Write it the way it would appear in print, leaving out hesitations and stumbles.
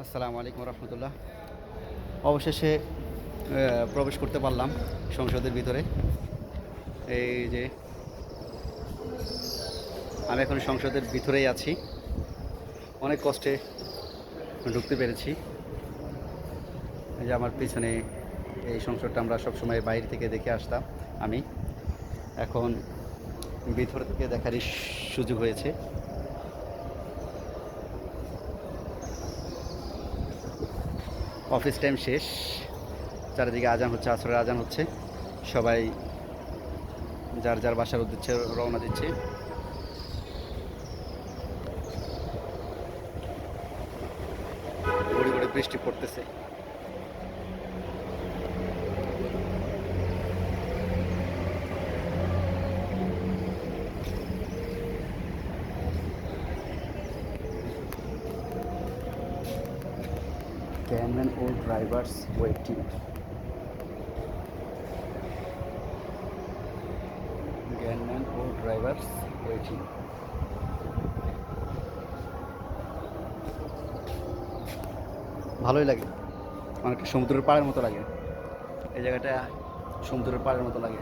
আসসালামু আলাইকুম রহমতুল্লাহ। অবশেষে প্রবেশ করতে পারলাম সংসদের ভিতরে। এই যে আমি এখন সংসদের ভিতরেই আছি, অনেক কষ্টে ঢুকতে পেরেছি। এই যে আমার পিছনে এই সংসদটা আমরা সবসময় বাইরে থেকে দেখে আসতাম। আমি এখন ভিতর থেকে দেখারই সুযোগ হয়েছে। অফিস টাইম শেষ, চারিদিকে আজান হচ্ছে, আসরের আজান হচ্ছে, সবাই যার যার বাসার উদ্দেশ্যে রওনা দিচ্ছে। গড়ি গড়ি বৃষ্টি পড়তেছে। Gangman or drivers waiting. Gangman or drivers waiting. ভালোই লাগে, অনেকটা সমুদ্রের পাড়ের মতো লাগে। এই জায়গাটা সমুদ্রের পাড়ের মতো লাগে।